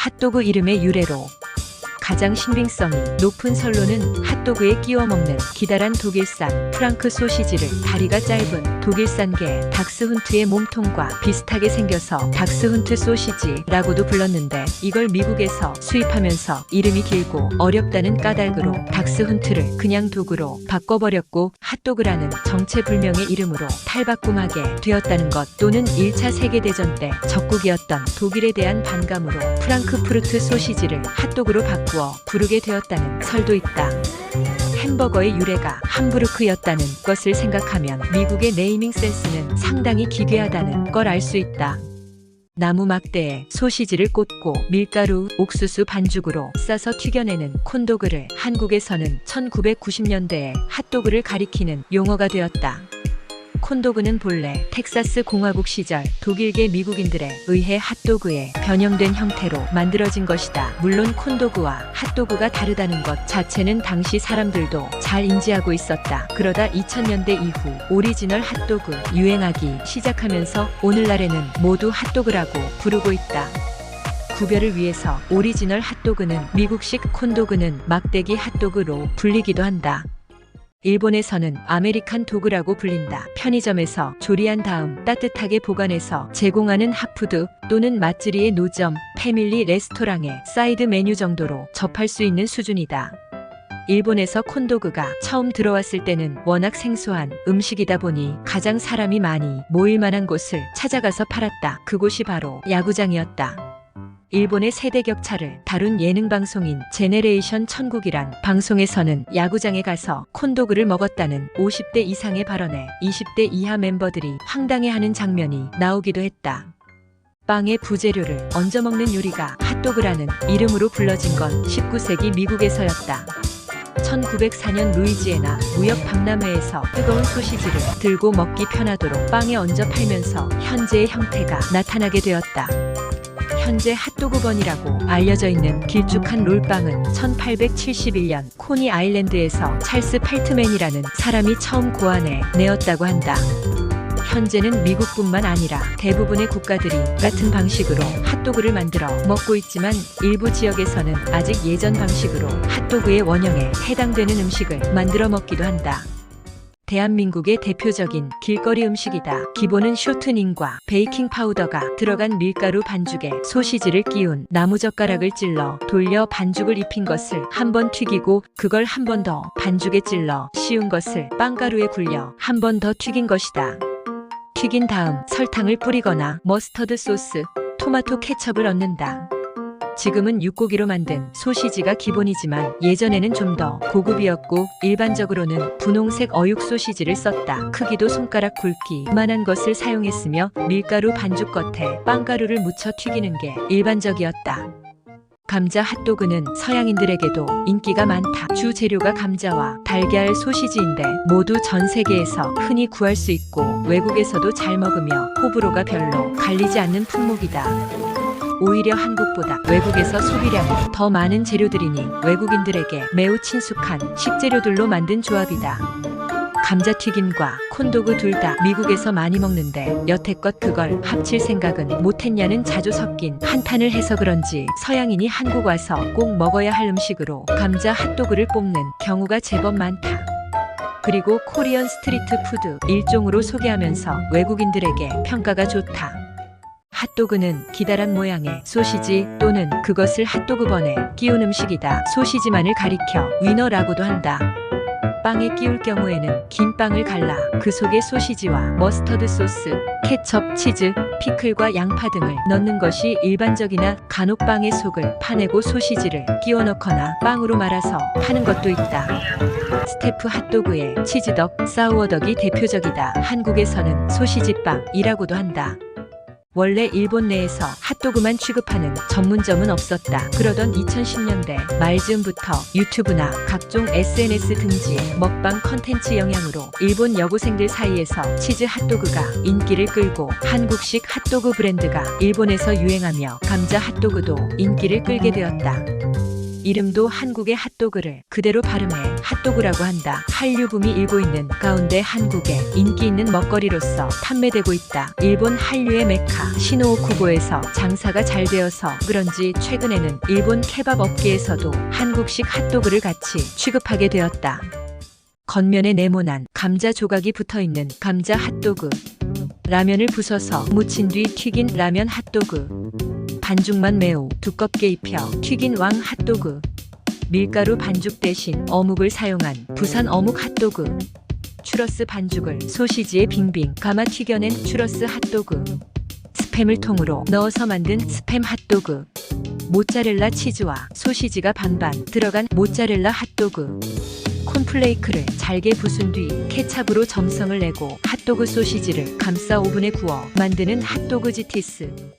핫도그 이름의 유래로 가장 신빙성이 높은 설로는 핫도그에 끼워 먹는 기다란 독일산 프랑크 소시지를 다리가 짧은 독일산계 닥스훈트의 몸통과 비슷하게 생겨서 닥스훈트 소시지라고도 불렀는데 이걸 미국에서 수입하면서 이름이 길고 어렵다는 까닭으로 닥스훈트를 그냥 도그로 바꿔버렸고 핫도그라는 정체불명의 이름으로 탈바꿈하게 되었다는 것, 또는 1차 세계대전 때 적국이었던 독일에 대한 반감으로 프랑크푸르트 소시지를 핫도그로 바꾸어 부르게 되었다는 설도 있다. 햄버거의 유래가 함부르크였다는 것을 생각하면 미국의 네이밍 센스는 상당히 기괴하다는 걸 알 수 있다. 나무 막대에 소시지를 꽂고 밀가루, 옥수수 반죽으로 싸서 튀겨내는 콘도그를 한국에서는 1990년대에 핫도그를 가리키는 용어가 되었다. 콘도그는 본래 텍사스 공화국 시절 독일계 미국인들에 의해 핫도그에 변형된 형태로 만들어진 것이다. 물론 콘도그와 핫도그가 다르다는 것 자체는 당시 사람들도 잘 인지하고 있었다. 그러다 2000년대 이후 오리지널 핫도그 유행하기 시작하면서 오늘날에는 모두 핫도그라고 부르고 있다. 구별을 위해서 오리지널 핫도그는 미국식 콘도그는 막대기 핫도그로 불리기도 한다. 일본에서는 아메리칸 도그라고 불린다. 편의점에서 조리한 다음 따뜻하게 보관해서 제공하는 핫푸드 또는 맛집의 노점, 패밀리 레스토랑의 사이드 메뉴 정도로 접할 수 있는 수준이다. 일본에서 콘도그가 처음 들어왔을 때는 워낙 생소한 음식이다 보니 가장 사람이 많이 모일 만한 곳을 찾아가서 팔았다. 그곳이 바로 야구장이었다. 일본의 세대 격차를 다룬 예능 방송인 제네레이션 천국이란 방송에서는 야구장에 가서 콘도그를 먹었다는 50대 이상의 발언에 20대 이하 멤버들이 황당해하는 장면이 나오기도 했다. 빵에 부재료를 얹어 먹는 요리가 핫도그라는 이름으로 불러진 건 19세기 미국에서였다. 1904년 루이지애나 무역 박람회에서 뜨거운 소시지를 들고 먹기 편하도록 빵에 얹어 팔면서 현재의 형태가 나타나게 되었다. 현재 핫도그번이라고 알려져 있는 길쭉한 롤빵은 1871년 코니 아일랜드에서 찰스 팔트맨이라는 사람이 처음 고안해 내었다고 한다. 현재는 미국뿐만 아니라 대부분의 국가들이 같은 방식으로 핫도그를 만들어 먹고 있지만 일부 지역에서는 아직 예전 방식으로 핫도그의 원형에 해당되는 음식을 만들어 먹기도 한다. 대한민국의 대표적인 길거리 음식이다. 기본은 쇼트닝과 베이킹 파우더가 들어간 밀가루 반죽에 소시지를 끼운 나무젓가락을 찔러 돌려 반죽을 입힌 것을 한 번 튀기고 그걸 한 번 더 반죽에 찔러 씌운 것을 빵가루에 굴려 한 번 더 튀긴 것이다. 튀긴 다음 설탕을 뿌리거나 머스터드 소스, 토마토 케첩을 얹는다. 지금은 육고기로 만든 소시지가 기본이지만 예전에는 좀 더 고급이었고 일반적으로는 분홍색 어육 소시지를 썼다. 크기도 손가락 굵기만한 것을 사용했으며 밀가루 반죽 겉에 빵가루를 묻혀 튀기는 게 일반적이었다. 감자 핫도그는 서양인들에게도 인기가 많다. 주 재료가 감자와 달걀 소시지인데 모두 전 세계에서 흔히 구할 수 있고 외국에서도 잘 먹으며 호불호가 별로 갈리지 않는 품목이다. 오히려 한국보다 외국에서 소비량이 더 많은 재료들이니 외국인들에게 매우 친숙한 식재료들로 만든 조합이다. 감자튀김과 콘도그 둘 다 미국에서 많이 먹는데 여태껏 그걸 합칠 생각은 못했냐는 자주 섞인 한탄을 해서 그런지 서양인이 한국 와서 꼭 먹어야 할 음식으로 감자 핫도그를 뽑는 경우가 제법 많다. 그리고 코리안 스트리트 푸드 일종으로 소개하면서 외국인들에게 평가가 좋다. 핫도그는 기다란 모양의 소시지 또는 그것을 핫도그번에 끼운 음식이다. 소시지만을 가리켜 위너라고도 한다. 빵에 끼울 경우에는 긴 빵을 갈라 그 속에 소시지와 머스터드 소스, 케첩, 치즈, 피클과 양파 등을 넣는 것이 일반적이나 간혹 빵의 속을 파내고 소시지를 끼워 넣거나 빵으로 말아서 파는 것도 있다. 스테프 핫도그의 치즈덕, 사우어덕이 대표적이다. 한국에서는 소시지빵이라고도 한다. 원래 일본 내에서 핫도그만 취급하는 전문점은 없었다. 그러던 2010년대 말즈음부터 유튜브나 각종 SNS 등지 먹방 컨텐츠 영향으로 일본 여고생들 사이에서 치즈 핫도그가 인기를 끌고 한국식 핫도그 브랜드가 일본에서 유행하며 감자 핫도그도 인기를 끌게 되었다. 이름도 한국의 핫도그를 그대로 발음해 핫도그라고 한다. 한류 붐이 일고 있는 가운데 한국에 인기 있는 먹거리로서 판매되고 있다. 일본 한류의 메카 시노오쿠보에서 장사가 잘 되어서 그런지 최근에는 일본 케밥 업계에서도 한국식 핫도그를 같이 취급하게 되었다. 겉면에 네모난 감자 조각이 붙어있는 감자 핫도그, 라면을 부숴서 무친 뒤 튀긴 라면 핫도그, 반죽만 매우 두껍게 입혀 튀긴 왕 핫도그, 밀가루 반죽 대신 어묵을 사용한 부산 어묵 핫도그, 추러스 반죽을 소시지에 빙빙 감아 튀겨낸 추러스 핫도그, 스팸을 통으로 넣어서 만든 스팸 핫도그, 모짜렐라 치즈와 소시지가 반반 들어간 모짜렐라 핫도그, 콘플레이크를 잘게 부순 뒤 케찹으로 점성을 내고 핫도그 소시지를 감싸 오븐에 구워 만드는 핫도그 지티스.